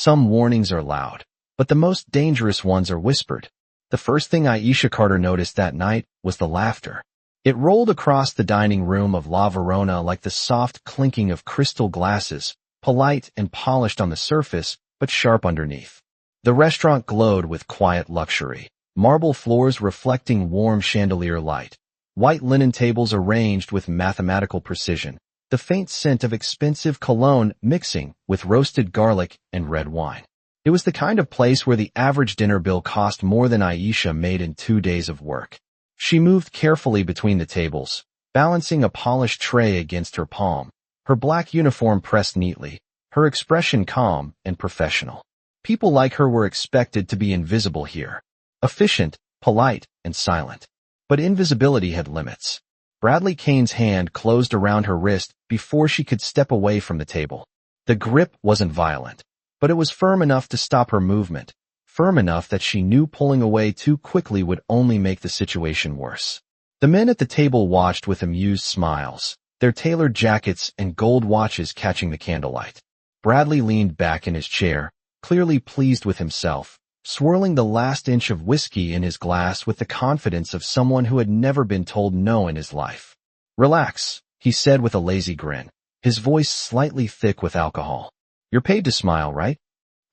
Some warnings are loud, but the most dangerous ones are whispered. The first thing Aisha Carter noticed that night was the laughter. It rolled across the dining room of La Verona like the soft clinking of crystal glasses, polite and polished on the surface, but sharp underneath. The restaurant glowed with quiet luxury, marble floors reflecting warm chandelier light, white linen tables arranged with mathematical precision, the faint scent of expensive cologne mixing with roasted garlic and red wine. It was the kind of place where the average dinner bill cost more than Aisha made in 2 days of work. She moved carefully between the tables, balancing a polished tray against her palm, her black uniform pressed neatly, her expression calm and professional. People like her were expected to be invisible here, efficient, polite, and silent. But invisibility had limits. Bradley Kane's hand closed around her wrist before she could step away from the table. The grip wasn't violent, but it was firm enough to stop her movement, firm enough that she knew pulling away too quickly would only make the situation worse. The men at the table watched with amused smiles, their tailored jackets and gold watches catching the candlelight. Bradley leaned back in his chair, clearly pleased with himself, swirling the last inch of whiskey in his glass with the confidence of someone who had never been told no in his life. "Relax," he said with a lazy grin, his voice slightly thick with alcohol. "You're paid to smile, right?"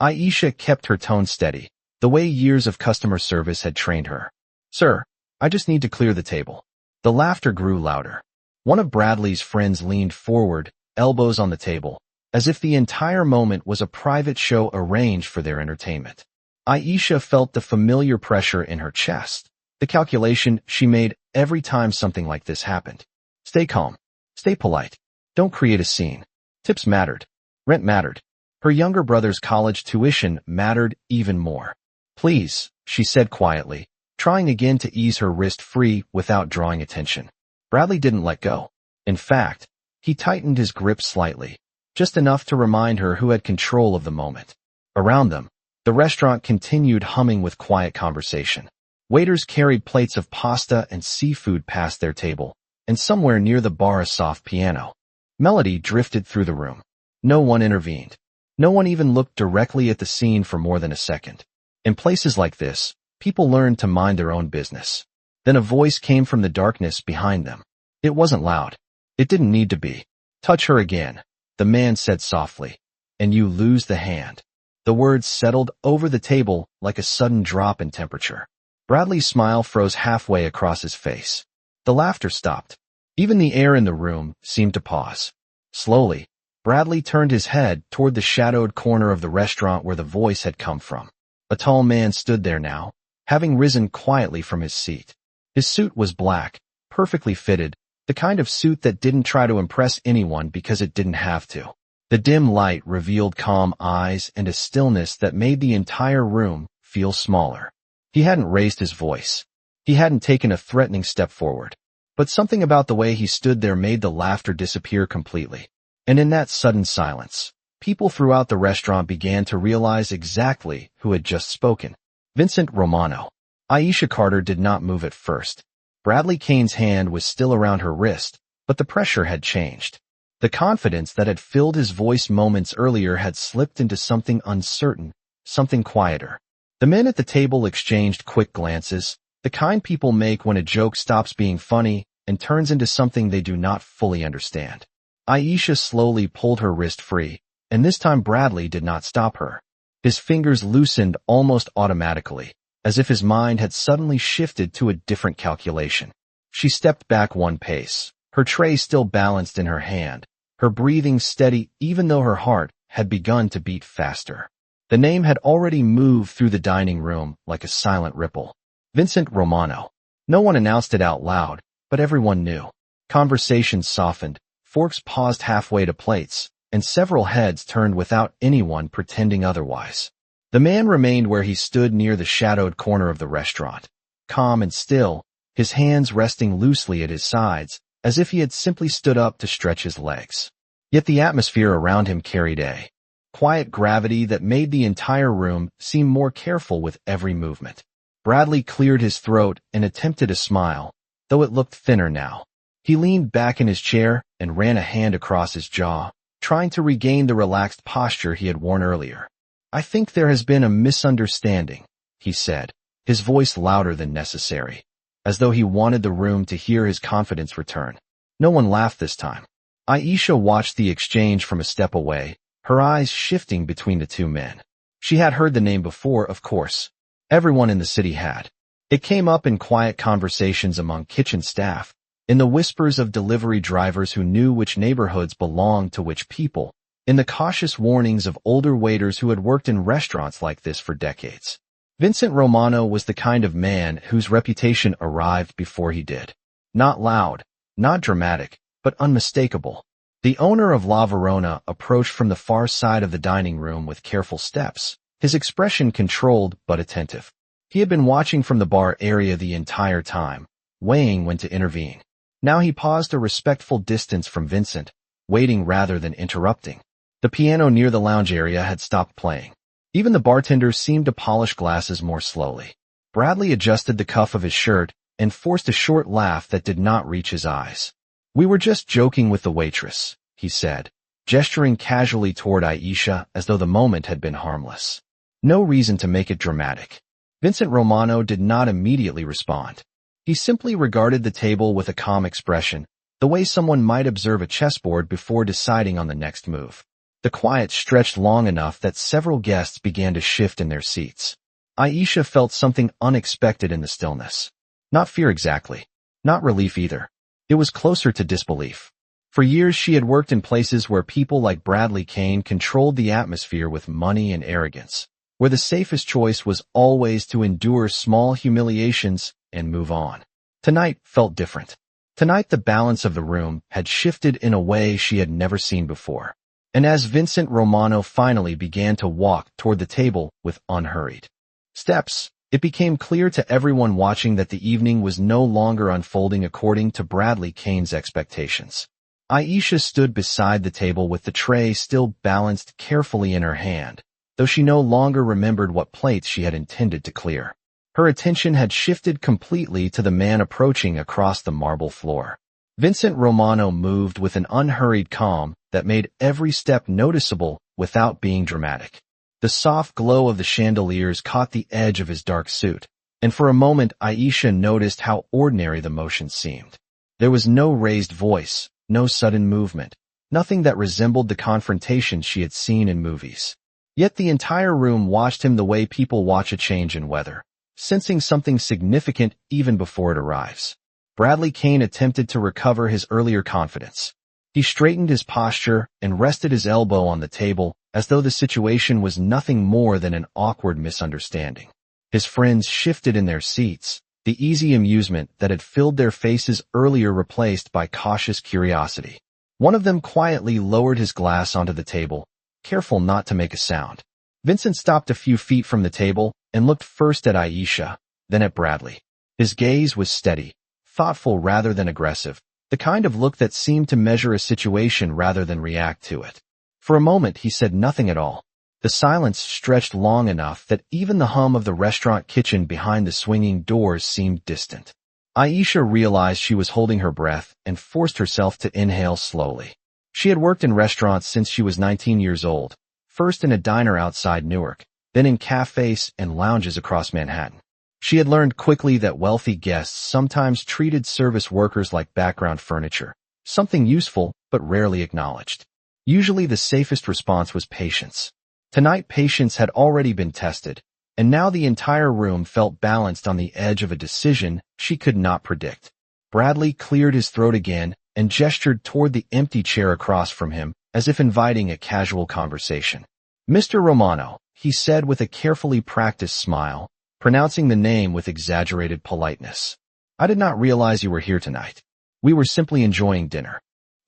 Aisha kept her tone steady, the way years of customer service had trained her. "Sir, I just need to clear the table." The laughter grew louder. One of Bradley's friends leaned forward, elbows on the table, as if the entire moment was a private show arranged for their entertainment. Aisha felt the familiar pressure in her chest, the calculation she made every time something like this happened. Stay calm. Stay polite. Don't create a scene. Tips mattered. Rent mattered. Her younger brother's college tuition mattered even more. "Please," she said quietly, trying again to ease her wrist free without drawing attention. Bradley didn't let go. In fact, he tightened his grip slightly, just enough to remind her who had control of the moment. Around them, the restaurant continued humming with quiet conversation. Waiters carried plates of pasta and seafood past their table, and somewhere near the bar a soft piano. Melody drifted through the room. No one intervened. No one even looked directly at the scene for more than a second. In places like this, people learned to mind their own business. Then a voice came from the darkness behind them. It wasn't loud. It didn't need to be. "Touch her again," the man said softly, "and you lose the hand." The words settled over the table like a sudden drop in temperature. Bradley's smile froze halfway across his face. The laughter stopped. Even the air in the room seemed to pause. Slowly, Bradley turned his head toward the shadowed corner of the restaurant where the voice had come from. A tall man stood there now, having risen quietly from his seat. His suit was black, perfectly fitted, the kind of suit that didn't try to impress anyone because it didn't have to. The dim light revealed calm eyes and a stillness that made the entire room feel smaller. He hadn't raised his voice. He hadn't taken a threatening step forward. But something about the way he stood there made the laughter disappear completely. And in that sudden silence, people throughout the restaurant began to realize exactly who had just spoken. Vincent Romano. Aisha Carter did not move at first. Bradley Kane's hand was still around her wrist, but the pressure had changed. The confidence that had filled his voice moments earlier had slipped into something uncertain, something quieter. The men at the table exchanged quick glances, the kind people make when a joke stops being funny and turns into something they do not fully understand. Aisha slowly pulled her wrist free, and this time Bradley did not stop her. His fingers loosened almost automatically, as if his mind had suddenly shifted to a different calculation. She stepped back one pace, her tray still balanced in her hand, her breathing steady even though her heart had begun to beat faster. The name had already moved through the dining room like a silent ripple. Vincent Romano. No one announced it out loud, but everyone knew. Conversations softened, forks paused halfway to plates, and several heads turned without anyone pretending otherwise. The man remained where he stood near the shadowed corner of the restaurant, calm and still, his hands resting loosely at his sides, as if he had simply stood up to stretch his legs. Yet the atmosphere around him carried a quiet gravity that made the entire room seem more careful with every movement. Bradley cleared his throat and attempted a smile, though it looked thinner now. He leaned back in his chair and ran a hand across his jaw, trying to regain the relaxed posture he had worn earlier. "I think there has been a misunderstanding," he said, his voice louder than necessary, as though he wanted the room to hear his confidence return. No one laughed this time. Aisha watched the exchange from a step away, her eyes shifting between the two men. She had heard the name before, of course. Everyone in the city had. It came up in quiet conversations among kitchen staff, in the whispers of delivery drivers who knew which neighborhoods belonged to which people, in the cautious warnings of older waiters who had worked in restaurants like this for decades. Vincent Romano was the kind of man whose reputation arrived before he did. Not loud, not dramatic, but unmistakable. The owner of La Verona approached from the far side of the dining room with careful steps, his expression controlled but attentive. He had been watching from the bar area the entire time, weighing when to intervene. Now he paused a respectful distance from Vincent, waiting rather than interrupting. The piano near the lounge area had stopped playing. Even the bartender seemed to polish glasses more slowly. Bradley adjusted the cuff of his shirt and forced a short laugh that did not reach his eyes. "We were just joking with the waitress," he said, gesturing casually toward Aisha as though the moment had been harmless. No reason to make it dramatic. Vincent Romano did not immediately respond. He simply regarded the table with a calm expression, the way someone might observe a chessboard before deciding on the next move. The quiet stretched long enough that several guests began to shift in their seats. Aisha felt something unexpected in the stillness. Not fear exactly. Not relief either. It was closer to disbelief. For years she had worked in places where people like Bradley Kane controlled the atmosphere with money and arrogance, where the safest choice was always to endure small humiliations and move on. Tonight felt different. Tonight the balance of the room had shifted in a way she had never seen before. And as Vincent Romano finally began to walk toward the table with unhurried steps, it became clear to everyone watching that the evening was no longer unfolding according to Bradley Kane's expectations. Aisha stood beside the table with the tray still balanced carefully in her hand, though she no longer remembered what plates she had intended to clear. Her attention had shifted completely to the man approaching across the marble floor. Vincent Romano moved with an unhurried calm that made every step noticeable without being dramatic. The soft glow of the chandeliers caught the edge of his dark suit, and for a moment Aisha noticed how ordinary the motion seemed. There was no raised voice, no sudden movement, nothing that resembled the confrontation she had seen in movies. Yet the entire room watched him the way people watch a change in weather, sensing something significant even before it arrives. Bradley Kane attempted to recover his earlier confidence. He straightened his posture and rested his elbow on the table as though the situation was nothing more than an awkward misunderstanding. His friends shifted in their seats, the easy amusement that had filled their faces earlier replaced by cautious curiosity. One of them quietly lowered his glass onto the table, careful not to make a sound. Vincent stopped a few feet from the table and looked first at Aisha, then at Bradley. His gaze was steady, thoughtful rather than aggressive, the kind of look that seemed to measure a situation rather than react to it. For a moment he said nothing at all. The silence stretched long enough that even the hum of the restaurant kitchen behind the swinging doors seemed distant. Aisha realized she was holding her breath and forced herself to inhale slowly. She had worked in restaurants since she was 19 years old, first in a diner outside Newark, then in cafes and lounges across Manhattan. She had learned quickly that wealthy guests sometimes treated service workers like background furniture, something useful but rarely acknowledged. Usually the safest response was patience. Tonight patience had already been tested, and now the entire room felt balanced on the edge of a decision she could not predict. Bradley cleared his throat again and gestured toward the empty chair across from him, as if inviting a casual conversation. "Mr. Romano," he said with a carefully practiced smile, pronouncing the name with exaggerated politeness. "I did not realize you were here tonight. We were simply enjoying dinner."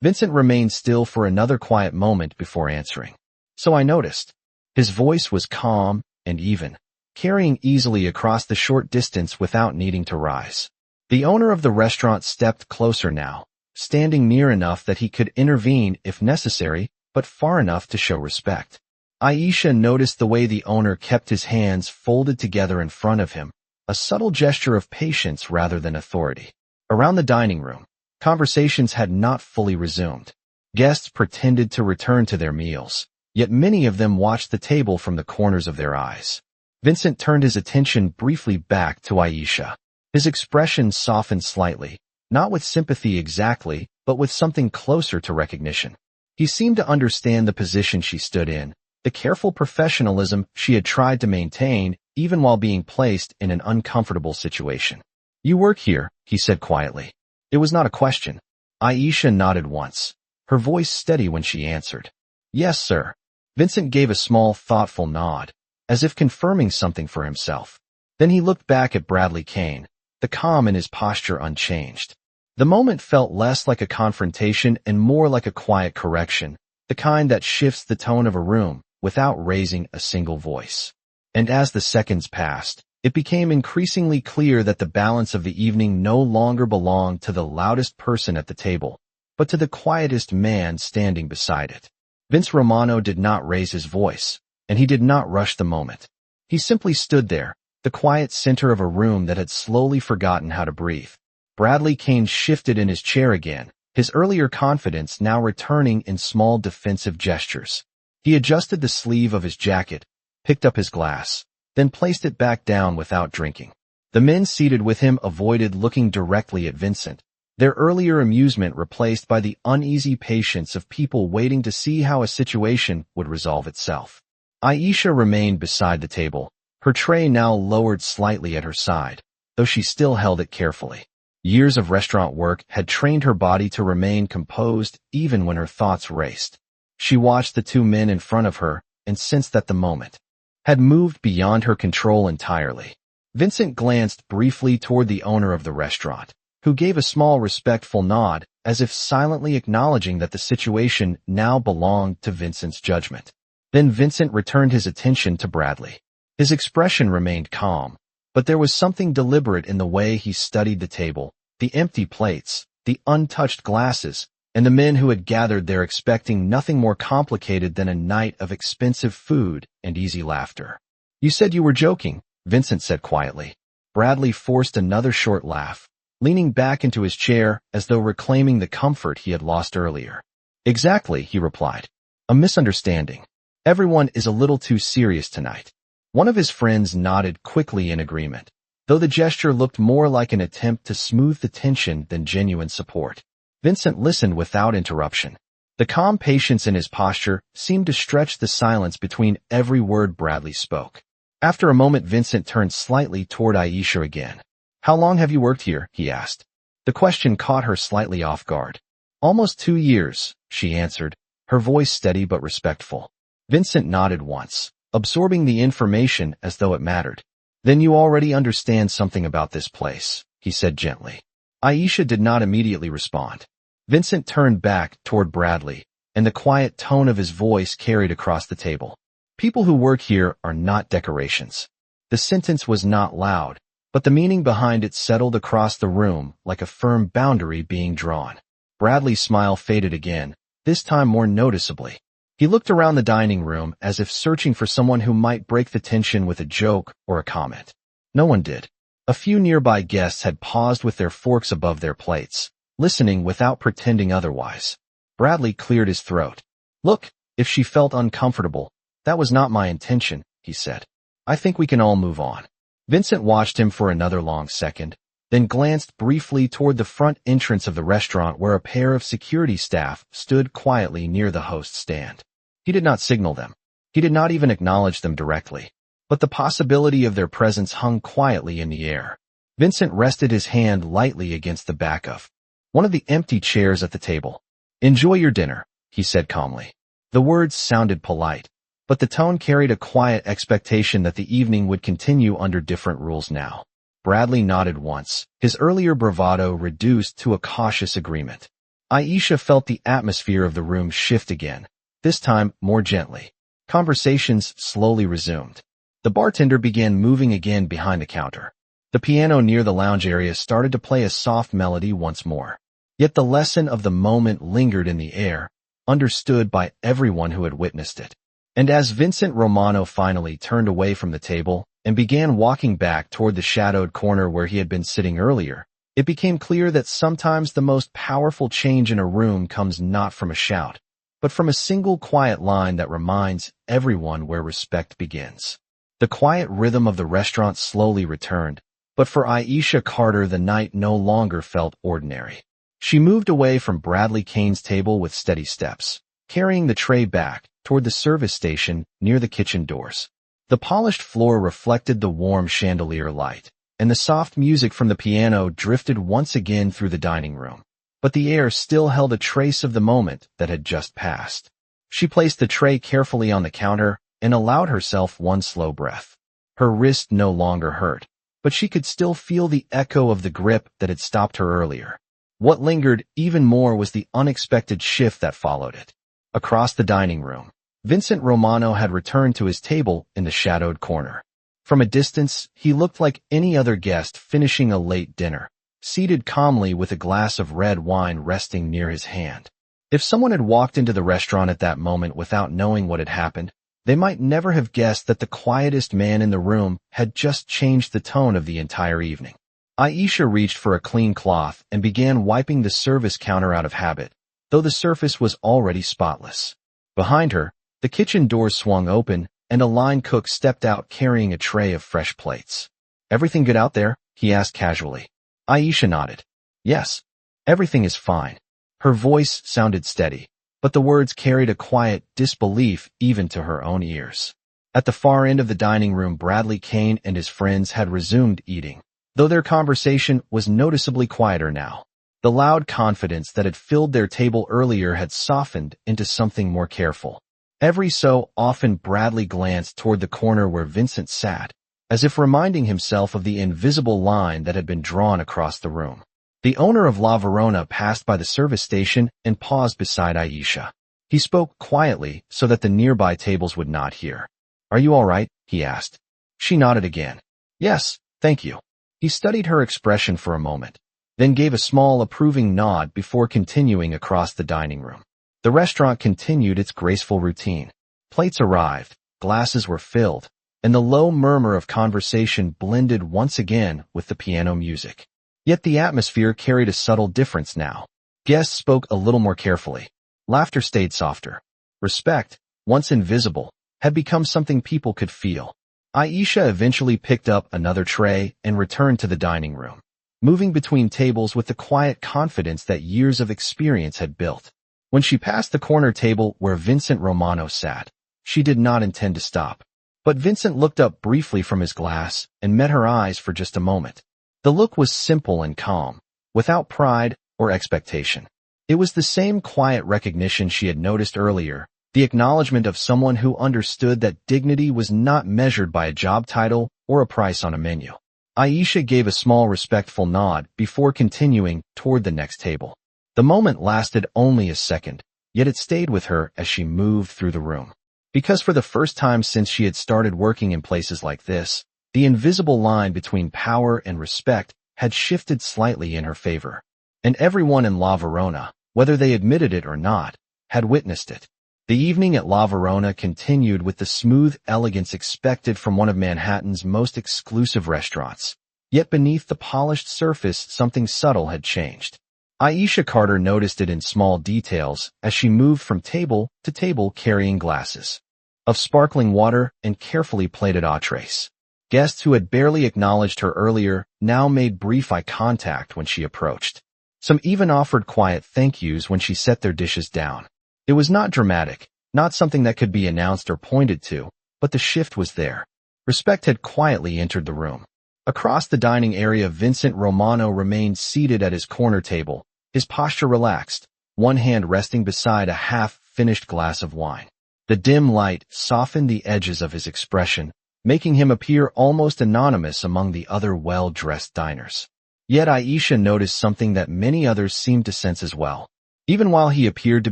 Vincent remained still for another quiet moment before answering. "So I noticed." His voice was calm and even, carrying easily across the short distance without needing to rise. The owner of the restaurant stepped closer now, standing near enough that he could intervene if necessary, but far enough to show respect. Aisha noticed the way the owner kept his hands folded together in front of him, a subtle gesture of patience rather than authority. Around the dining room, conversations had not fully resumed. Guests pretended to return to their meals, yet many of them watched the table from the corners of their eyes. Vincent turned his attention briefly back to Aisha. His expression softened slightly, not with sympathy exactly, but with something closer to recognition. He seemed to understand the position she stood in, the careful professionalism she had tried to maintain, even while being placed in an uncomfortable situation. "You work here," he said quietly. It was not a question. Aisha nodded once, her voice steady when she answered. "Yes, sir." Vincent gave a small, thoughtful nod, as if confirming something for himself. Then he looked back at Bradley Kane, the calm in his posture unchanged. The moment felt less like a confrontation and more like a quiet correction, the kind that shifts the tone of a room without raising a single voice. And as the seconds passed, it became increasingly clear that the balance of the evening no longer belonged to the loudest person at the table, but to the quietest man standing beside it. Vince Romano did not raise his voice, and he did not rush the moment. He simply stood there, the quiet center of a room that had slowly forgotten how to breathe. Bradley Kane shifted in his chair again, his earlier confidence now returning in small defensive gestures. He adjusted the sleeve of his jacket, picked up his glass, then placed it back down without drinking. The men seated with him avoided looking directly at Vincent, their earlier amusement replaced by the uneasy patience of people waiting to see how a situation would resolve itself. Aisha remained beside the table, her tray now lowered slightly at her side, though she still held it carefully. Years of restaurant work had trained her body to remain composed even when her thoughts raced. She watched the two men in front of her and sensed that the moment had moved beyond her control entirely. Vincent glanced briefly toward the owner of the restaurant, who gave a small respectful nod as if silently acknowledging that the situation now belonged to Vincent's judgment. Then Vincent returned his attention to Bradley. His expression remained calm, but there was something deliberate in the way he studied the table, the empty plates, the untouched glasses, and the men who had gathered there expecting nothing more complicated than a night of expensive food and easy laughter. "You said you were joking," Vincent said quietly. Bradley forced another short laugh, leaning back into his chair as though reclaiming the comfort he had lost earlier. "Exactly," he replied. "A misunderstanding. Everyone is a little too serious tonight." One of his friends nodded quickly in agreement, though the gesture looked more like an attempt to smooth the tension than genuine support. Vincent listened without interruption. The calm patience in his posture seemed to stretch the silence between every word Bradley spoke. After a moment, Vincent turned slightly toward Aisha again. "How long have you worked here?" he asked. The question caught her slightly off guard. "Almost 2 years," she answered, her voice steady but respectful. Vincent nodded once, absorbing the information as though it mattered. "Then you already understand something about this place," he said gently. Aisha did not immediately respond. Vincent turned back toward Bradley, and the quiet tone of his voice carried across the table. "People who work here are not decorations." The sentence was not loud, but the meaning behind it settled across the room like a firm boundary being drawn. Bradley's smile faded again, this time more noticeably. He looked around the dining room as if searching for someone who might break the tension with a joke or a comment. No one did. A few nearby guests had paused with their forks above their plates, listening without pretending otherwise. Bradley cleared his throat. "Look, if she felt uncomfortable, that was not my intention," he said. "I think we can all move on." Vincent watched him for another long second, then glanced briefly toward the front entrance of the restaurant where a pair of security staff stood quietly near the host's stand. He did not signal them. He did not even acknowledge them directly. But the possibility of their presence hung quietly in the air. Vincent rested his hand lightly against the back of one of the empty chairs at the table. "Enjoy your dinner," he said calmly. The words sounded polite, but the tone carried a quiet expectation that the evening would continue under different rules now. Bradley nodded once, his earlier bravado reduced to a cautious agreement. Aisha felt the atmosphere of the room shift again, this time more gently. Conversations slowly resumed. The bartender began moving again behind the counter. The piano near the lounge area started to play a soft melody once more. Yet the lesson of the moment lingered in the air, understood by everyone who had witnessed it. And as Vincent Romano finally turned away from the table and began walking back toward the shadowed corner where he had been sitting earlier, it became clear that sometimes the most powerful change in a room comes not from a shout, but from a single quiet line that reminds everyone where respect begins. The quiet rhythm of the restaurant slowly returned, but for Aisha Carter the night no longer felt ordinary. She moved away from Bradley Kane's table with steady steps, carrying the tray back toward the service station near the kitchen doors. The polished floor reflected the warm chandelier light, and the soft music from the piano drifted once again through the dining room. But the air still held a trace of the moment that had just passed. She placed the tray carefully on the counter and allowed herself one slow breath. Her wrist no longer hurt, but she could still feel the echo of the grip that had stopped her earlier. What lingered even more was the unexpected shift that followed it. Across the dining room, Vincent Romano had returned to his table in the shadowed corner. From a distance, he looked like any other guest finishing a late dinner, seated calmly with a glass of red wine resting near his hand. If someone had walked into the restaurant at that moment without knowing what had happened, they might never have guessed that the quietest man in the room had just changed the tone of the entire evening. Aisha reached for a clean cloth and began wiping the service counter out of habit, though the surface was already spotless. Behind her, the kitchen doors swung open, and a line cook stepped out carrying a tray of fresh plates. "Everything good out there?" he asked casually. Aisha nodded. "Yes, everything is fine." Her voice sounded steady, but the words carried a quiet disbelief even to her own ears. At the far end of the dining room, Bradley Kane and his friends had resumed eating, though their conversation was noticeably quieter now. The loud confidence that had filled their table earlier had softened into something more careful. Every so often Bradley glanced toward the corner where Vincent sat, as if reminding himself of the invisible line that had been drawn across the room. The owner of La Verona passed by the service station and paused beside Aisha. He spoke quietly so that the nearby tables would not hear. "Are you all right?" he asked. She nodded again. "Yes, thank you." He studied her expression for a moment, then gave a small approving nod before continuing across the dining room. The restaurant continued its graceful routine. Plates arrived, glasses were filled, and the low murmur of conversation blended once again with the piano music. Yet the atmosphere carried a subtle difference now. Guests spoke a little more carefully. Laughter stayed softer. Respect, once invisible, had become something people could feel. Aisha eventually picked up another tray and returned to the dining room, moving between tables with the quiet confidence that years of experience had built. When she passed the corner table where Vincent Romano sat, she did not intend to stop. But Vincent looked up briefly from his glass and met her eyes for just a moment. The look was simple and calm, without pride or expectation. It was the same quiet recognition she had noticed earlier, the acknowledgement of someone who understood that dignity was not measured by a job title or a price on a menu. Aisha gave a small respectful nod before continuing toward the next table. The moment lasted only a second, yet it stayed with her as she moved through the room. Because for the first time since she had started working in places like this, the invisible line between power and respect had shifted slightly in her favor. And everyone in La Verona, whether they admitted it or not, had witnessed it. The evening at La Verona continued with the smooth elegance expected from one of Manhattan's most exclusive restaurants. Yet beneath the polished surface, something subtle had changed. Aisha Carter noticed it in small details as she moved from table to table carrying glasses of sparkling water and carefully plated entrees. Guests who had barely acknowledged her earlier now made brief eye contact when she approached. Some even offered quiet thank yous when she set their dishes down. It was not dramatic, not something that could be announced or pointed to, but the shift was there. Respect had quietly entered the room. Across the dining area, Vincent Romano remained seated at his corner table, his posture relaxed, one hand resting beside a half-finished glass of wine. The dim light softened the edges of his expression, making him appear almost anonymous among the other well-dressed diners. Yet Aisha noticed something that many others seemed to sense as well. Even while he appeared to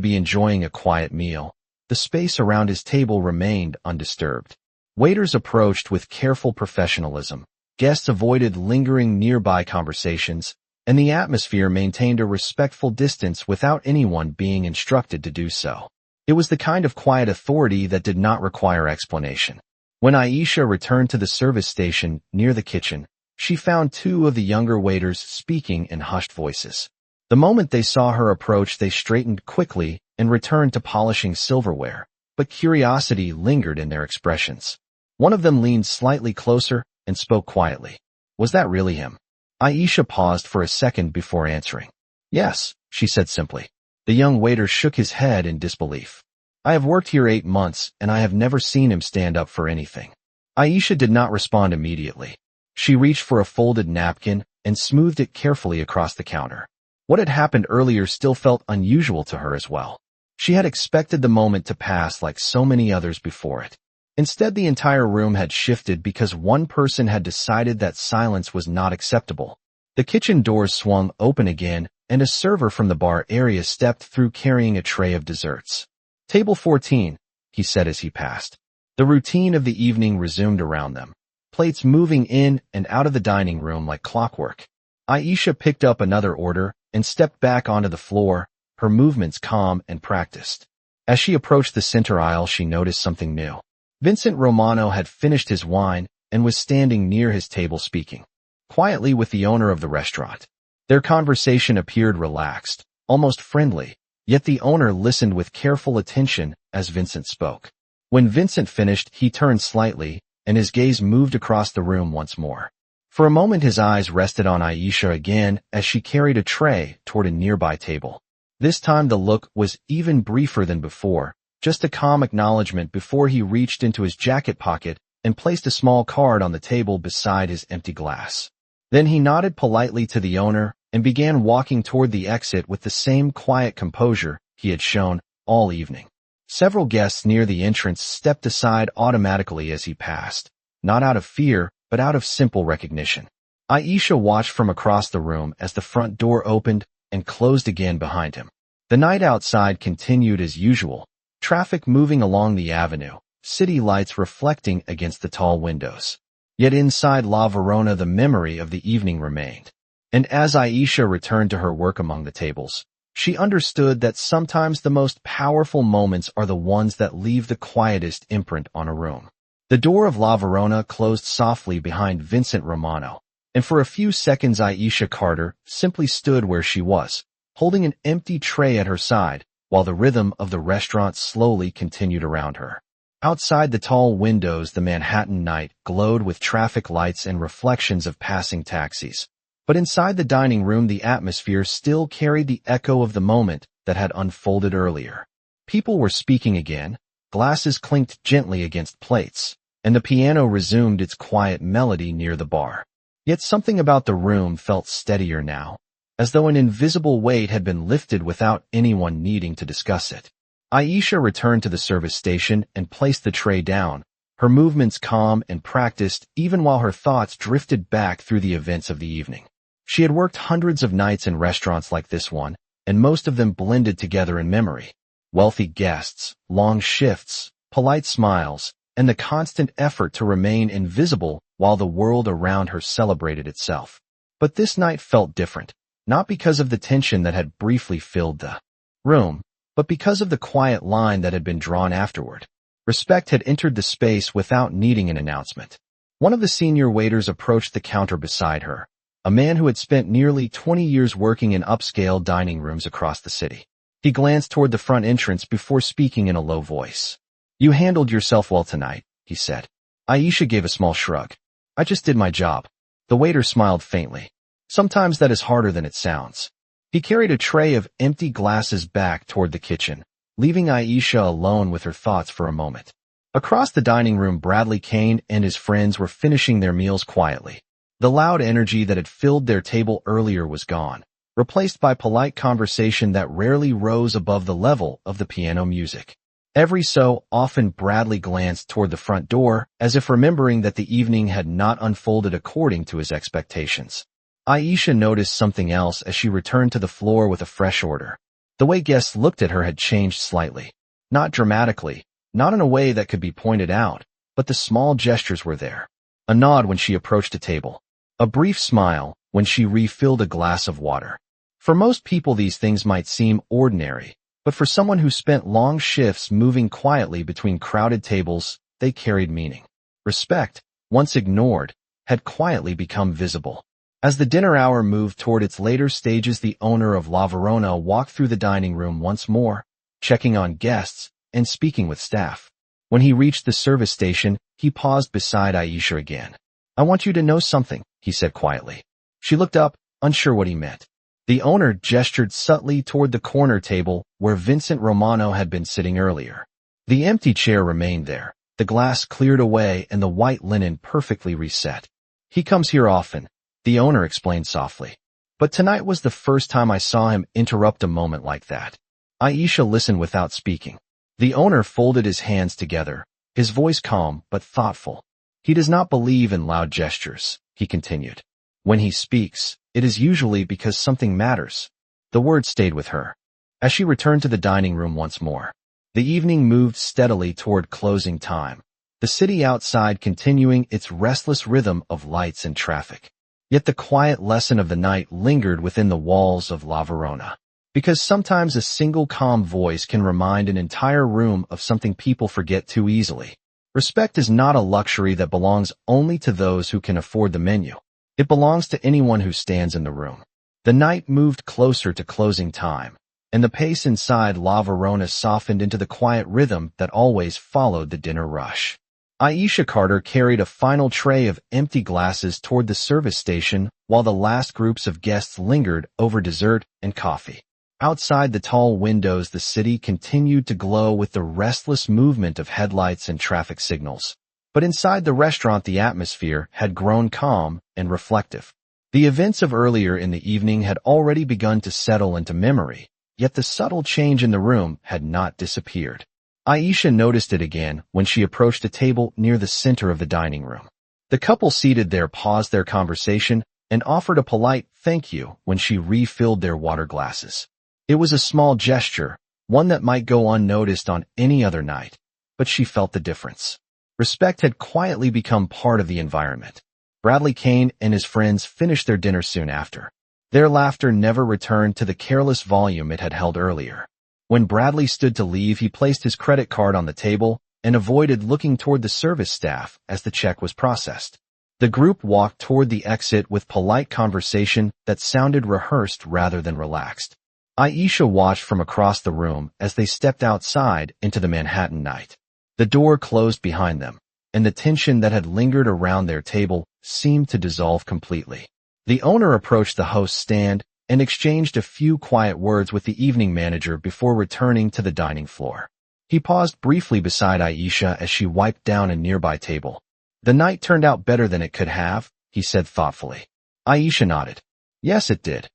be enjoying a quiet meal, the space around his table remained undisturbed. Waiters approached with careful professionalism. Guests avoided lingering nearby conversations, and the atmosphere maintained a respectful distance without anyone being instructed to do so. It was the kind of quiet authority that did not require explanation. When Aisha returned to the service station near the kitchen, she found two of the younger waiters speaking in hushed voices. The moment they saw her approach, they straightened quickly and returned to polishing silverware, but curiosity lingered in their expressions. One of them leaned slightly closer and spoke quietly. Was that really him? Aisha paused for a second before answering. Yes, she said simply. The young waiter shook his head in disbelief. I have worked here 8 months, and I have never seen him stand up for anything. Aisha did not respond immediately. She reached for a folded napkin and smoothed it carefully across the counter. What had happened earlier still felt unusual to her as well. She had expected the moment to pass like so many others before it. Instead, the entire room had shifted because one person had decided that silence was not acceptable. The kitchen doors swung open again, and a server from the bar area stepped through carrying a tray of desserts. Table 14, he said as he passed. The routine of the evening resumed around them, plates moving in and out of the dining room like clockwork. Aisha picked up another order and stepped back onto the floor, her movements calm and practiced. As she approached the center aisle, she noticed something new. Vincent Romano had finished his wine and was standing near his table speaking quietly with the owner of the restaurant. Their conversation appeared relaxed, almost friendly, yet the owner listened with careful attention as Vincent spoke. When Vincent finished, he turned slightly, and his gaze moved across the room once more. For a moment his eyes rested on Aisha again as she carried a tray toward a nearby table. This time the look was even briefer than before, just a calm acknowledgement before he reached into his jacket pocket and placed a small card on the table beside his empty glass. Then he nodded politely to the owner and began walking toward the exit with the same quiet composure he had shown all evening. Several guests near the entrance stepped aside automatically as he passed, not out of fear, but out of simple recognition. Aisha watched from across the room as the front door opened and closed again behind him. The night outside continued as usual, traffic moving along the avenue, city lights reflecting against the tall windows. Yet inside La Verona the memory of the evening remained. And as Aisha returned to her work among the tables, she understood that sometimes the most powerful moments are the ones that leave the quietest imprint on a room. The door of La Verona closed softly behind Vincent Romano, and for a few seconds Aisha Carter simply stood where she was, holding an empty tray at her side, while the rhythm of the restaurant slowly continued around her. Outside the tall windows, the Manhattan night glowed with traffic lights and reflections of passing taxis. But inside the dining room, the atmosphere still carried the echo of the moment that had unfolded earlier. People were speaking again, glasses clinked gently against plates, and the piano resumed its quiet melody near the bar. Yet something about the room felt steadier now, as though an invisible weight had been lifted without anyone needing to discuss it. Aisha returned to the service station and placed the tray down, her movements calm and practiced even while her thoughts drifted back through the events of the evening. She had worked hundreds of nights in restaurants like this one, and most of them blended together in memory. Wealthy guests, long shifts, polite smiles, and the constant effort to remain invisible while the world around her celebrated itself. But this night felt different, not because of the tension that had briefly filled the room, but because of the quiet line that had been drawn afterward. Respect had entered the space without needing an announcement. One of the senior waiters approached the counter beside her, a man who had spent nearly 20 years working in upscale dining rooms across the city. He glanced toward the front entrance before speaking in a low voice. "You handled yourself well tonight," he said. Aisha gave a small shrug. "I just did my job." The waiter smiled faintly. "Sometimes that is harder than it sounds." He carried a tray of empty glasses back toward the kitchen, leaving Aisha alone with her thoughts for a moment. Across the dining room, Bradley Kane and his friends were finishing their meals quietly. The loud energy that had filled their table earlier was gone, replaced by polite conversation that rarely rose above the level of the piano music. Every so often Bradley glanced toward the front door, as if remembering that the evening had not unfolded according to his expectations. Aisha noticed something else as she returned to the floor with a fresh order. The way guests looked at her had changed slightly. Not dramatically, not in a way that could be pointed out, but the small gestures were there. A nod when she approached a table. A brief smile when she refilled a glass of water. For most people these things might seem ordinary, but for someone who spent long shifts moving quietly between crowded tables, they carried meaning. Respect, once ignored, had quietly become visible. As the dinner hour moved toward its later stages, the owner of La Verona walked through the dining room once more, checking on guests and speaking with staff. When he reached the service station, he paused beside Aisha again. "I want you to know something," he said quietly. She looked up, unsure what he meant. The owner gestured subtly toward the corner table where Vincent Romano had been sitting earlier. The empty chair remained there, the glass cleared away and the white linen perfectly reset. "He comes here often," the owner explained softly. "But tonight was the first time I saw him interrupt a moment like that." Aisha listened without speaking. The owner folded his hands together, his voice calm but thoughtful. "He does not believe in loud gestures," he continued. "When he speaks, it is usually because something matters." The word stayed with her. As she returned to the dining room once more, the evening moved steadily toward closing time, the city outside continuing its restless rhythm of lights and traffic. Yet the quiet lesson of the night lingered within the walls of La Verona. Because sometimes a single calm voice can remind an entire room of something people forget too easily. Respect is not a luxury that belongs only to those who can afford the menu. It belongs to anyone who stands in the room. The night moved closer to closing time, and the pace inside La Verona softened into the quiet rhythm that always followed the dinner rush. Aisha Carter carried a final tray of empty glasses toward the service station while the last groups of guests lingered over dessert and coffee. Outside the tall windows, the city continued to glow with the restless movement of headlights and traffic signals. But inside the restaurant, the atmosphere had grown calm and reflective. The events of earlier in the evening had already begun to settle into memory, yet the subtle change in the room had not disappeared. Aisha noticed it again when she approached a table near the center of the dining room. The couple seated there paused their conversation and offered a polite thank you when she refilled their water glasses. It was a small gesture, one that might go unnoticed on any other night, but she felt the difference. Respect had quietly become part of the environment. Bradley Kane and his friends finished their dinner soon after. Their laughter never returned to the careless volume it had held earlier. When Bradley stood to leave, he placed his credit card on the table and avoided looking toward the service staff as the check was processed. The group walked toward the exit with polite conversation that sounded rehearsed rather than relaxed. Aisha watched from across the room as they stepped outside into the Manhattan night. The door closed behind them, and the tension that had lingered around their table seemed to dissolve completely. The owner approached the host's stand and exchanged a few quiet words with the evening manager before returning to the dining floor. He paused briefly beside Aisha as she wiped down a nearby table. "The night turned out better than it could have," he said thoughtfully. Aisha nodded. "Yes, it did."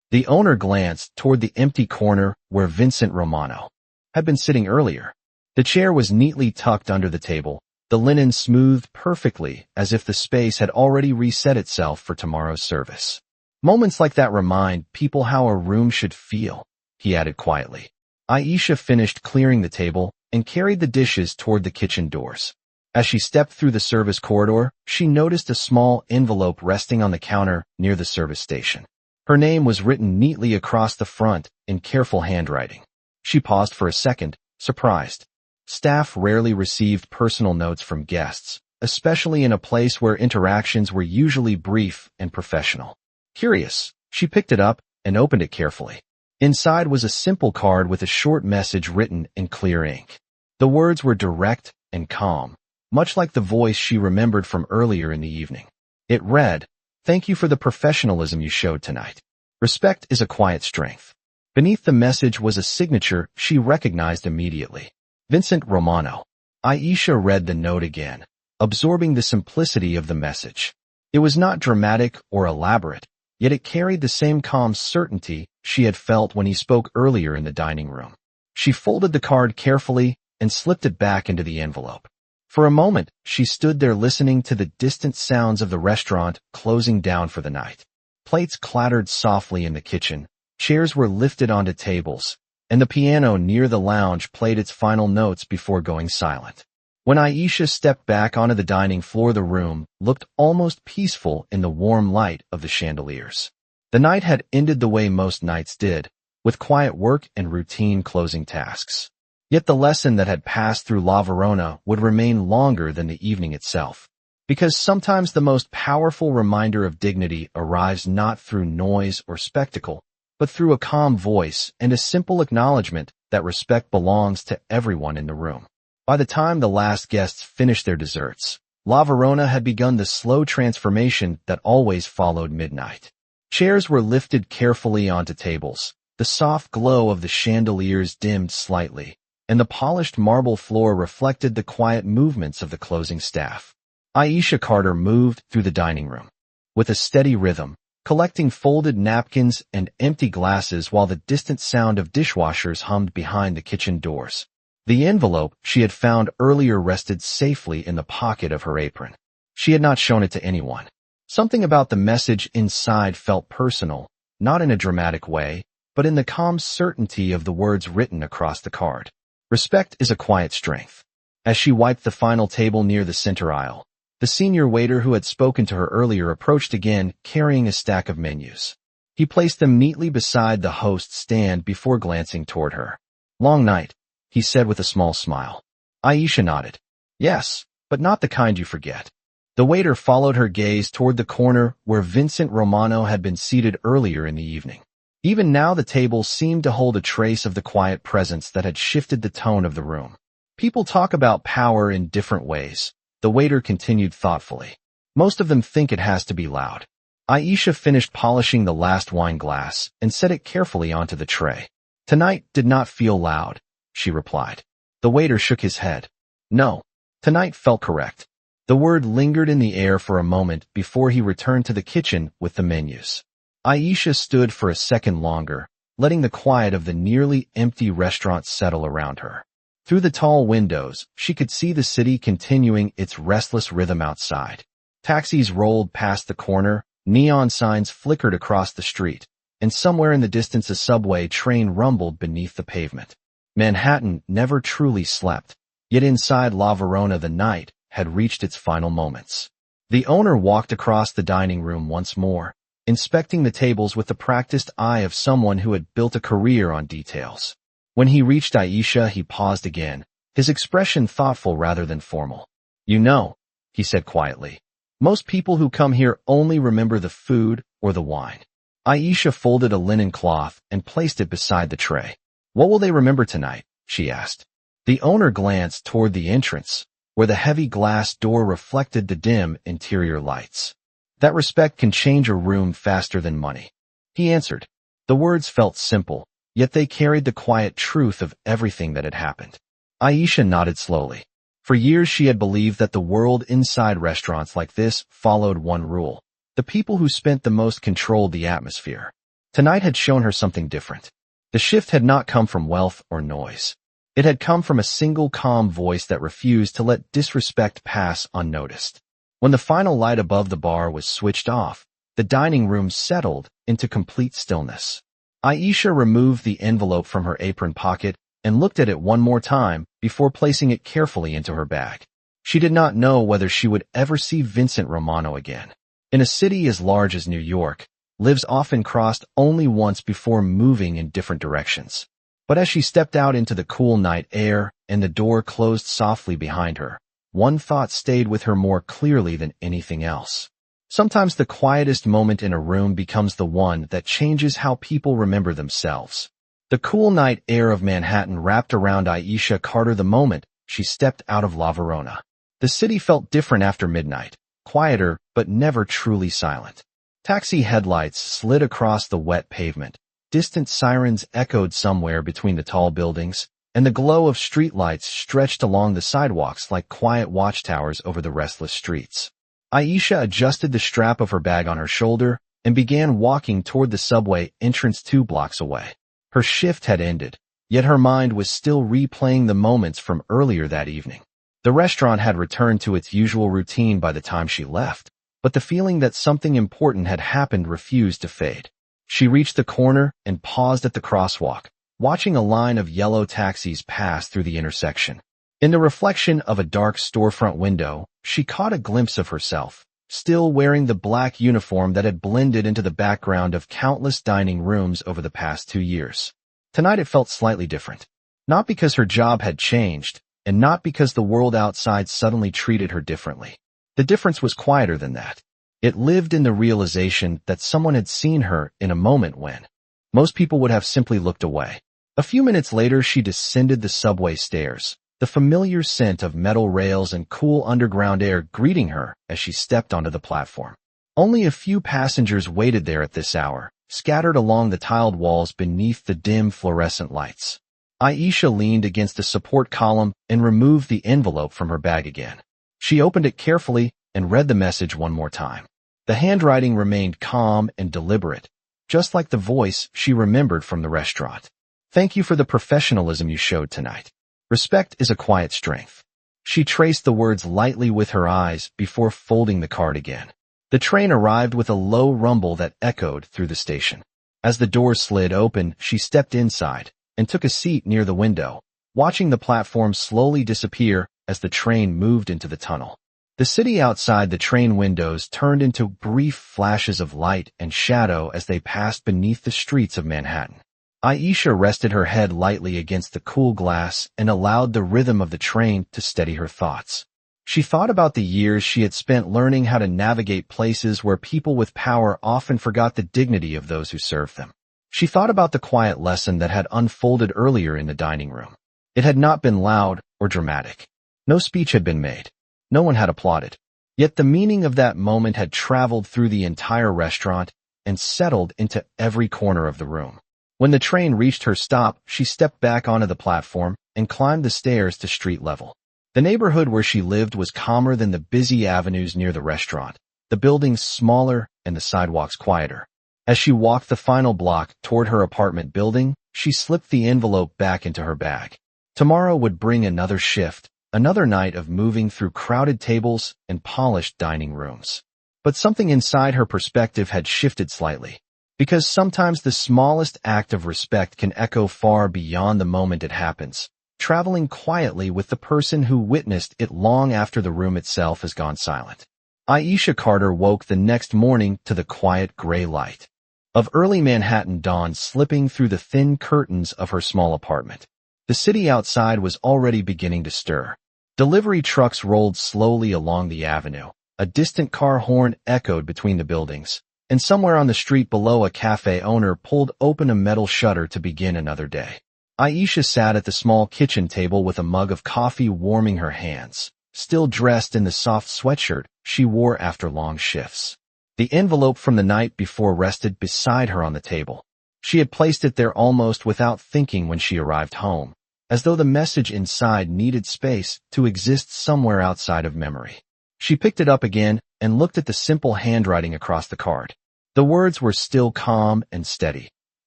The owner glanced toward the empty corner where Vincent Romano had been sitting earlier. The chair was neatly tucked under the table, the linen smoothed perfectly as if the space had already reset itself for tomorrow's service. "Moments like that remind people how a room should feel," he added quietly. Aisha finished clearing the table and carried the dishes toward the kitchen doors. As she stepped through the service corridor, she noticed a small envelope resting on the counter near the service station. Her name was written neatly across the front in careful handwriting. She paused for a second, surprised. Staff rarely received personal notes from guests, especially in a place where interactions were usually brief and professional. Curious, she picked it up and opened it carefully. Inside was a simple card with a short message written in clear ink. The words were direct and calm, much like the voice she remembered from earlier in the evening. It read, "Thank you for the professionalism you showed tonight. Respect is a quiet strength." Beneath the message was a signature she recognized immediately. Vincent Romano. Aisha read the note again, absorbing the simplicity of the message. It was not dramatic or elaborate, yet it carried the same calm certainty she had felt when he spoke earlier in the dining room. She folded the card carefully and slipped it back into the envelope. For a moment, she stood there listening to the distant sounds of the restaurant closing down for the night. Plates clattered softly in the kitchen, chairs were lifted onto tables, and the piano near the lounge played its final notes before going silent. When Aisha stepped back onto the dining floor, the room looked almost peaceful in the warm light of the chandeliers. The night had ended the way most nights did, with quiet work and routine closing tasks. Yet the lesson that had passed through La Verona would remain longer than the evening itself. Because sometimes the most powerful reminder of dignity arrives not through noise or spectacle, but through a calm voice and a simple acknowledgement that respect belongs to everyone in the room. By the time the last guests finished their desserts, La Verona had begun the slow transformation that always followed midnight. Chairs were lifted carefully onto tables, the soft glow of the chandeliers dimmed slightly, and the polished marble floor reflected the quiet movements of the closing staff. Aisha Carter moved through the dining room with a steady rhythm, collecting folded napkins and empty glasses while the distant sound of dishwashers hummed behind the kitchen doors. The envelope she had found earlier rested safely in the pocket of her apron. She had not shown it to anyone. Something about the message inside felt personal, not in a dramatic way, but in the calm certainty of the words written across the card. Respect is a quiet strength. As she wiped the final table near the center aisle, the senior waiter who had spoken to her earlier approached again, carrying a stack of menus. He placed them neatly beside the host's stand before glancing toward her. "Long night," he said with a small smile. Aisha nodded. "Yes, but not the kind you forget." The waiter followed her gaze toward the corner where Vincent Romano had been seated earlier in the evening. Even now the table seemed to hold a trace of the quiet presence that had shifted the tone of the room. "People talk about power in different ways," the waiter continued thoughtfully. "Most of them think it has to be loud." Aisha finished polishing the last wine glass and set it carefully onto the tray. "Tonight did not feel loud," she replied. The waiter shook his head. "No, tonight felt correct." The word lingered in the air for a moment before he returned to the kitchen with the menus. Aisha stood for a second longer, letting the quiet of the nearly empty restaurant settle around her. Through the tall windows, she could see the city continuing its restless rhythm outside. Taxis rolled past the corner, neon signs flickered across the street, and somewhere in the distance a subway train rumbled beneath the pavement. Manhattan never truly slept, yet inside La Verona the night had reached its final moments. The owner walked across the dining room once more, inspecting the tables with the practiced eye of someone who had built a career on details. When he reached Aisha, he paused again, his expression thoughtful rather than formal. "You know," he said quietly, "most people who come here only remember the food or the wine." Aisha folded a linen cloth and placed it beside the tray. "What will they remember tonight?" she asked. The owner glanced toward the entrance, where the heavy glass door reflected the dim interior lights. "That respect can change a room faster than money," he answered. The words felt simple, yet they carried the quiet truth of everything that had happened. Aisha nodded slowly. For years she had believed that the world inside restaurants like this followed one rule. The people who spent the most controlled the atmosphere. Tonight had shown her something different. The shift had not come from wealth or noise. It had come from a single calm voice that refused to let disrespect pass unnoticed. When the final light above the bar was switched off, the dining room settled into complete stillness. Aisha removed the envelope from her apron pocket and looked at it one more time before placing it carefully into her bag. She did not know whether she would ever see Vincent Romano again. In a city as large as New York, lives often crossed only once before moving in different directions. But as she stepped out into the cool night air and the door closed softly behind her, one thought stayed with her more clearly than anything else. Sometimes the quietest moment in a room becomes the one that changes how people remember themselves. The cool night air of Manhattan wrapped around Aisha Carter the moment she stepped out of La Verona. The city felt different after midnight, quieter but never truly silent. Taxi headlights slid across the wet pavement. Distant sirens echoed somewhere between the tall buildings, and the glow of streetlights stretched along the sidewalks like quiet watchtowers over the restless streets. Aisha adjusted the strap of her bag on her shoulder and began walking toward the subway entrance 2 blocks away. Her shift had ended, yet her mind was still replaying the moments from earlier that evening. The restaurant had returned to its usual routine by the time she left, but the feeling that something important had happened refused to fade. She reached the corner and paused at the crosswalk, watching a line of yellow taxis pass through the intersection. In the reflection of a dark storefront window, she caught a glimpse of herself, still wearing the black uniform that had blended into the background of countless dining rooms over the past 2 years. Tonight it felt slightly different. Not because her job had changed, and not because the world outside suddenly treated her differently, The difference was quieter than that. It lived in the realization that someone had seen her in a moment when most people would have simply looked away. A few minutes later, she descended the subway stairs, the familiar scent of metal rails and cool underground air greeting her as she stepped onto the platform. Only a few passengers waited there at this hour, scattered along the tiled walls beneath the dim fluorescent lights. Aisha leaned against a support column and removed the envelope from her bag again. She opened it carefully and read the message one more time. The handwriting remained calm and deliberate, just like the voice she remembered from the restaurant. Thank you for the professionalism you showed tonight. Respect is a quiet strength. She traced the words lightly with her eyes before folding the card again. The train arrived with a low rumble that echoed through the station. As the doors slid open, she stepped inside and took a seat near the window, watching the platform slowly disappear as the train moved into the tunnel. The city outside the train windows turned into brief flashes of light and shadow as they passed beneath the streets of Manhattan. Aisha rested her head lightly against the cool glass and allowed the rhythm of the train to steady her thoughts. She thought about the years she had spent learning how to navigate places where people with power often forgot the dignity of those who served them. She thought about the quiet lesson that had unfolded earlier in the dining room. It had not been loud or dramatic. No speech had been made. No one had applauded. Yet the meaning of that moment had traveled through the entire restaurant and settled into every corner of the room. When the train reached her stop, she stepped back onto the platform and climbed the stairs to street level. The neighborhood where she lived was calmer than the busy avenues near the restaurant, the buildings smaller and the sidewalks quieter. As she walked the final block toward her apartment building, she slipped the envelope back into her bag. Tomorrow would bring another shift, another night of moving through crowded tables and polished dining rooms. But something inside her perspective had shifted slightly. Because sometimes the smallest act of respect can echo far beyond the moment it happens, traveling quietly with the person who witnessed it long after the room itself has gone silent. Aisha Carter woke the next morning to the quiet gray light of early Manhattan dawn slipping through the thin curtains of her small apartment. The city outside was already beginning to stir. Delivery trucks rolled slowly along the avenue. A distant car horn echoed between the buildings, and somewhere on the street below a cafe owner pulled open a metal shutter to begin another day. Aisha sat at the small kitchen table with a mug of coffee warming her hands, still dressed in the soft sweatshirt she wore after long shifts. The envelope from the night before rested beside her on the table. She had placed it there almost without thinking when she arrived home, as though the message inside needed space to exist somewhere outside of memory. She picked it up again and looked at the simple handwriting across the card. The words were still calm and steady,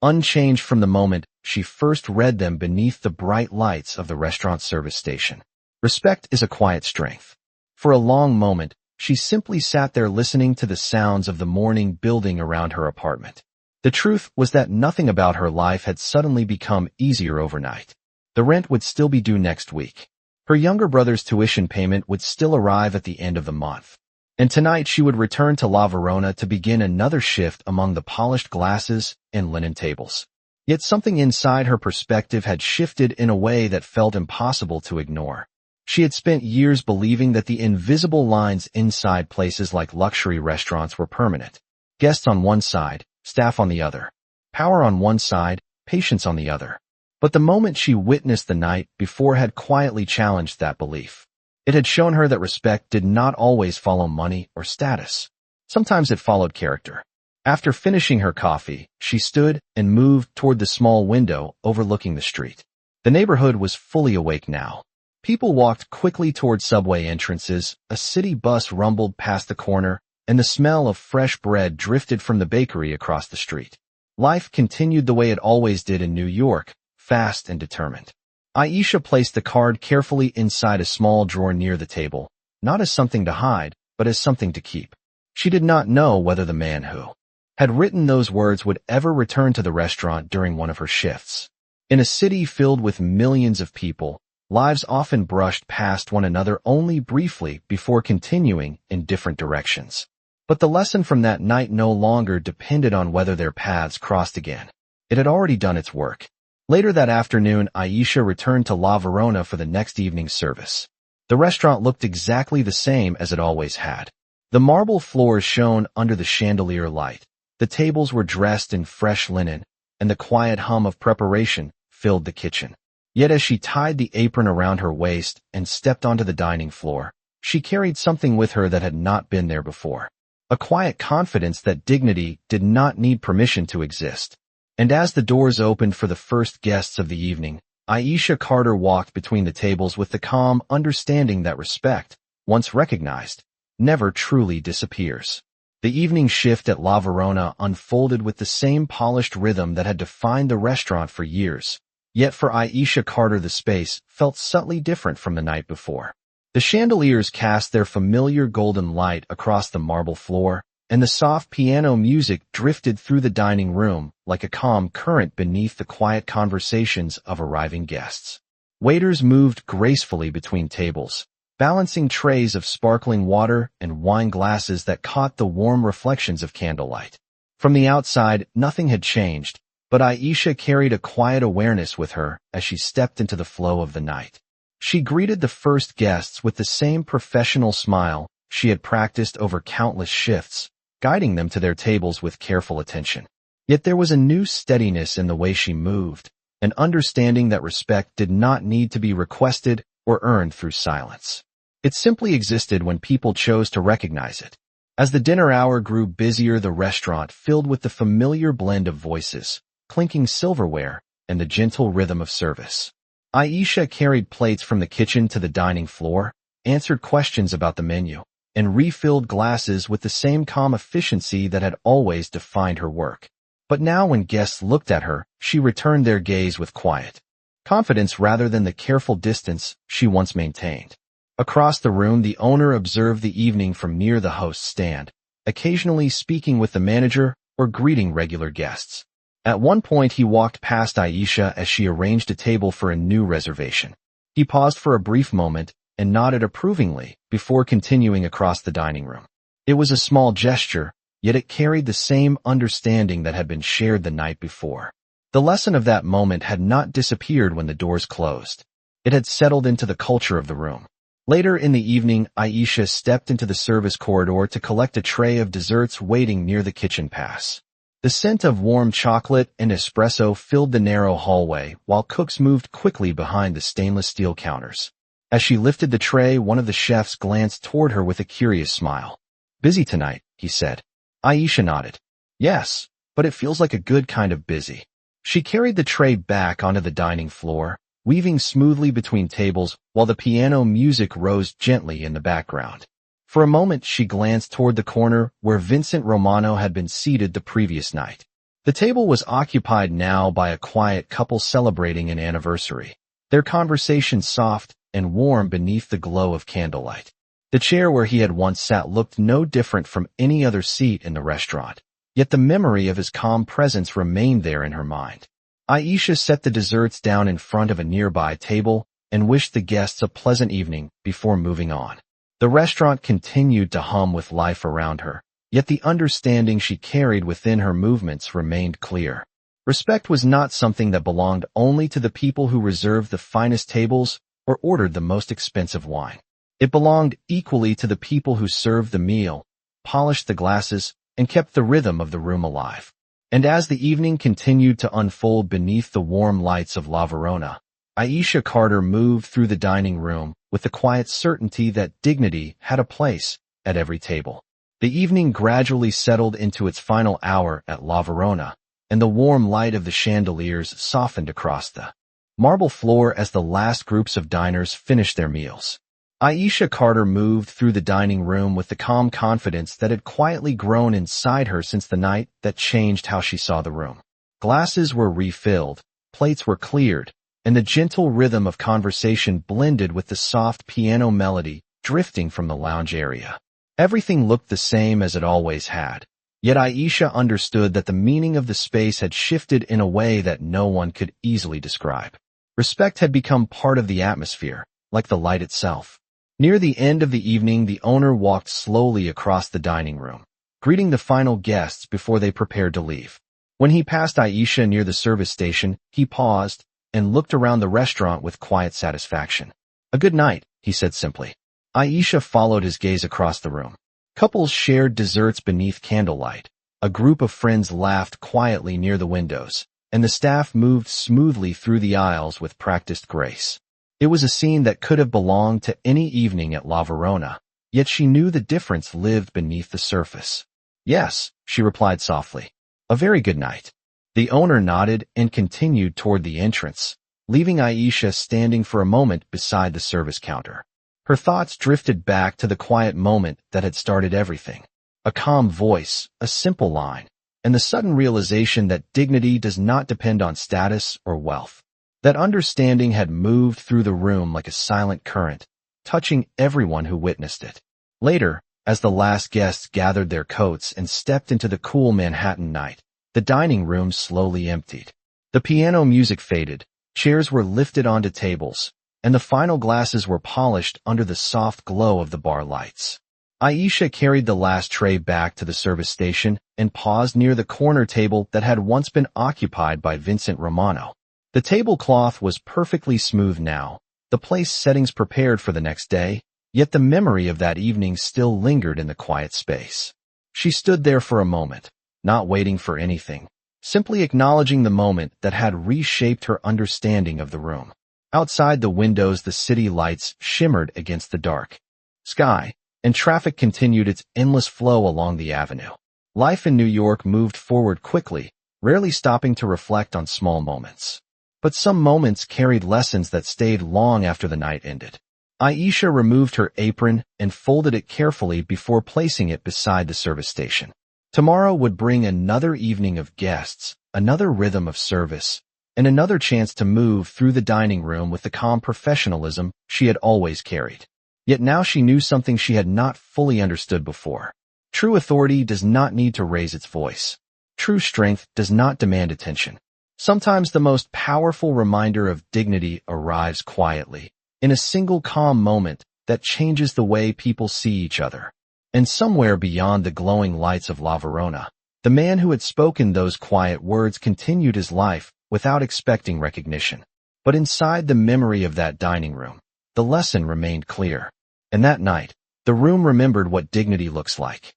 unchanged from the moment she first read them beneath the bright lights of the restaurant service station. Respect is a quiet strength. For a long moment, she simply sat there listening to the sounds of the morning building around her apartment. The truth was that nothing about her life had suddenly become easier overnight. The rent would still be due next week. Her younger brother's tuition payment would still arrive at the end of the month. And tonight she would return to La Verona to begin another shift among the polished glasses and linen tables. Yet something inside her perspective had shifted in a way that felt impossible to ignore. She had spent years believing that the invisible lines inside places like luxury restaurants were permanent. Guests on one side, staff on the other. Power on one side, patience on the other. But the moment she witnessed the night before had quietly challenged that belief. It had shown her that respect did not always follow money or status. Sometimes it followed character. After finishing her coffee, she stood and moved toward the small window overlooking the street. The neighborhood was fully awake now. People walked quickly toward subway entrances, a city bus rumbled past the corner, and the smell of fresh bread drifted from the bakery across the street. Life continued the way it always did in New York, fast and determined. Aisha placed the card carefully inside a small drawer near the table, not as something to hide, but as something to keep. She did not know whether the man who had written those words would ever return to the restaurant during one of her shifts. In a city filled with millions of people, lives often brushed past one another only briefly before continuing in different directions. But the lesson from that night no longer depended on whether their paths crossed again. It had already done its work. Later that afternoon, Aisha returned to La Verona for the next evening's service. The restaurant looked exactly the same as it always had. The marble floors shone under the chandelier light. The tables were dressed in fresh linen, and the quiet hum of preparation filled the kitchen. Yet as she tied the apron around her waist and stepped onto the dining floor, she carried something with her that had not been there before. A quiet confidence that dignity did not need permission to exist. And as the doors opened for the first guests of the evening, Aisha Carter walked between the tables with the calm understanding that respect, once recognized, never truly disappears. The evening shift at La Verona unfolded with the same polished rhythm that had defined the restaurant for years. Yet for Aisha Carter the space felt subtly different from the night before. The chandeliers cast their familiar golden light across the marble floor, and the soft piano music drifted through the dining room like a calm current beneath the quiet conversations of arriving guests. Waiters moved gracefully between tables, balancing trays of sparkling water and wine glasses that caught the warm reflections of candlelight. From the outside, nothing had changed, but Aisha carried a quiet awareness with her as she stepped into the flow of the night. She greeted the first guests with the same professional smile she had practiced over countless shifts, guiding them to their tables with careful attention. Yet there was a new steadiness in the way she moved, an understanding that respect did not need to be requested or earned through silence. It simply existed when people chose to recognize it. As the dinner hour grew busier, the restaurant filled with the familiar blend of voices, clinking silverware, and the gentle rhythm of service. Aisha carried plates from the kitchen to the dining floor, answered questions about the menu, and refilled glasses with the same calm efficiency that had always defined her work. But now when guests looked at her, she returned their gaze with quiet confidence rather than the careful distance she once maintained. Across the room, the owner observed the evening from near the host's stand, occasionally speaking with the manager or greeting regular guests. At one point, he walked past Aisha as she arranged a table for a new reservation. He paused for a brief moment and nodded approvingly before continuing across the dining room. It was a small gesture, yet it carried the same understanding that had been shared the night before. The lesson of that moment had not disappeared when the doors closed. It had settled into the culture of the room. Later in the evening, Aisha stepped into the service corridor to collect a tray of desserts waiting near the kitchen pass. The scent of warm chocolate and espresso filled the narrow hallway while cooks moved quickly behind the stainless steel counters. As she lifted the tray, one of the chefs glanced toward her with a curious smile. "Busy tonight," he said. Aisha nodded. "Yes, but it feels like a good kind of busy." She carried the tray back onto the dining floor, weaving smoothly between tables while the piano music rose gently in the background. For a moment, she glanced toward the corner where Vincent Romano had been seated the previous night. The table was occupied now by a quiet couple celebrating an anniversary, their conversation soft and warm beneath the glow of candlelight. The chair where he had once sat looked no different from any other seat in the restaurant, yet the memory of his calm presence remained there in her mind. Aisha set the desserts down in front of a nearby table and wished the guests a pleasant evening before moving on. The restaurant continued to hum with life around her, yet the understanding she carried within her movements remained clear. Respect was not something that belonged only to the people who reserved the finest tables or ordered the most expensive wine. It belonged equally to the people who served the meal, polished the glasses, and kept the rhythm of the room alive. And as the evening continued to unfold beneath the warm lights of La Verona, Aisha Carter moved through the dining room with the quiet certainty that dignity had a place at every table. The evening gradually settled into its final hour at La Verona, and the warm light of the chandeliers softened across the marble floor as the last groups of diners finished their meals. Aisha Carter moved through the dining room with the calm confidence that had quietly grown inside her since the night that changed how she saw the room. Glasses were refilled, plates were cleared, and the gentle rhythm of conversation blended with the soft piano melody drifting from the lounge area. Everything looked the same as it always had, yet Aisha understood that the meaning of the space had shifted in a way that no one could easily describe. Respect had become part of the atmosphere, like the light itself. Near the end of the evening, the owner walked slowly across the dining room, greeting the final guests before they prepared to leave. When he passed Aisha near the service station, he paused and looked around the restaurant with quiet satisfaction. "A good night," he said simply. Aisha followed his gaze across the room. Couples shared desserts beneath candlelight. A group of friends laughed quietly near the windows, and the staff moved smoothly through the aisles with practiced grace. It was a scene that could have belonged to any evening at La Verona, yet she knew the difference lived beneath the surface. "Yes," she replied softly. "A very good night." The owner nodded and continued toward the entrance, leaving Aisha standing for a moment beside the service counter. Her thoughts drifted back to the quiet moment that had started everything. A calm voice, a simple line, and the sudden realization that dignity does not depend on status or wealth. That understanding had moved through the room like a silent current, touching everyone who witnessed it. Later, as the last guests gathered their coats and stepped into the cool Manhattan night, the dining room slowly emptied. The piano music faded, chairs were lifted onto tables, and the final glasses were polished under the soft glow of the bar lights. Aisha carried the last tray back to the service station and paused near the corner table that had once been occupied by Vincent Romano. The tablecloth was perfectly smooth now, the place settings prepared for the next day, yet the memory of that evening still lingered in the quiet space. She stood there for a moment, not waiting for anything, simply acknowledging the moment that had reshaped her understanding of the room. Outside the windows, the city lights shimmered against the dark sky, and traffic continued its endless flow along the avenue. Life in New York moved forward quickly, rarely stopping to reflect on small moments. But some moments carried lessons that stayed long after the night ended. Aisha removed her apron and folded it carefully before placing it beside the service station. Tomorrow would bring another evening of guests, another rhythm of service, and another chance to move through the dining room with the calm professionalism she had always carried. Yet now she knew something she had not fully understood before. True authority does not need to raise its voice. True strength does not demand attention. Sometimes the most powerful reminder of dignity arrives quietly, in a single calm moment that changes the way people see each other. And somewhere beyond the glowing lights of La Verona, the man who had spoken those quiet words continued his life without expecting recognition. But inside the memory of that dining room, the lesson remained clear. And that night, the room remembered what dignity looks like.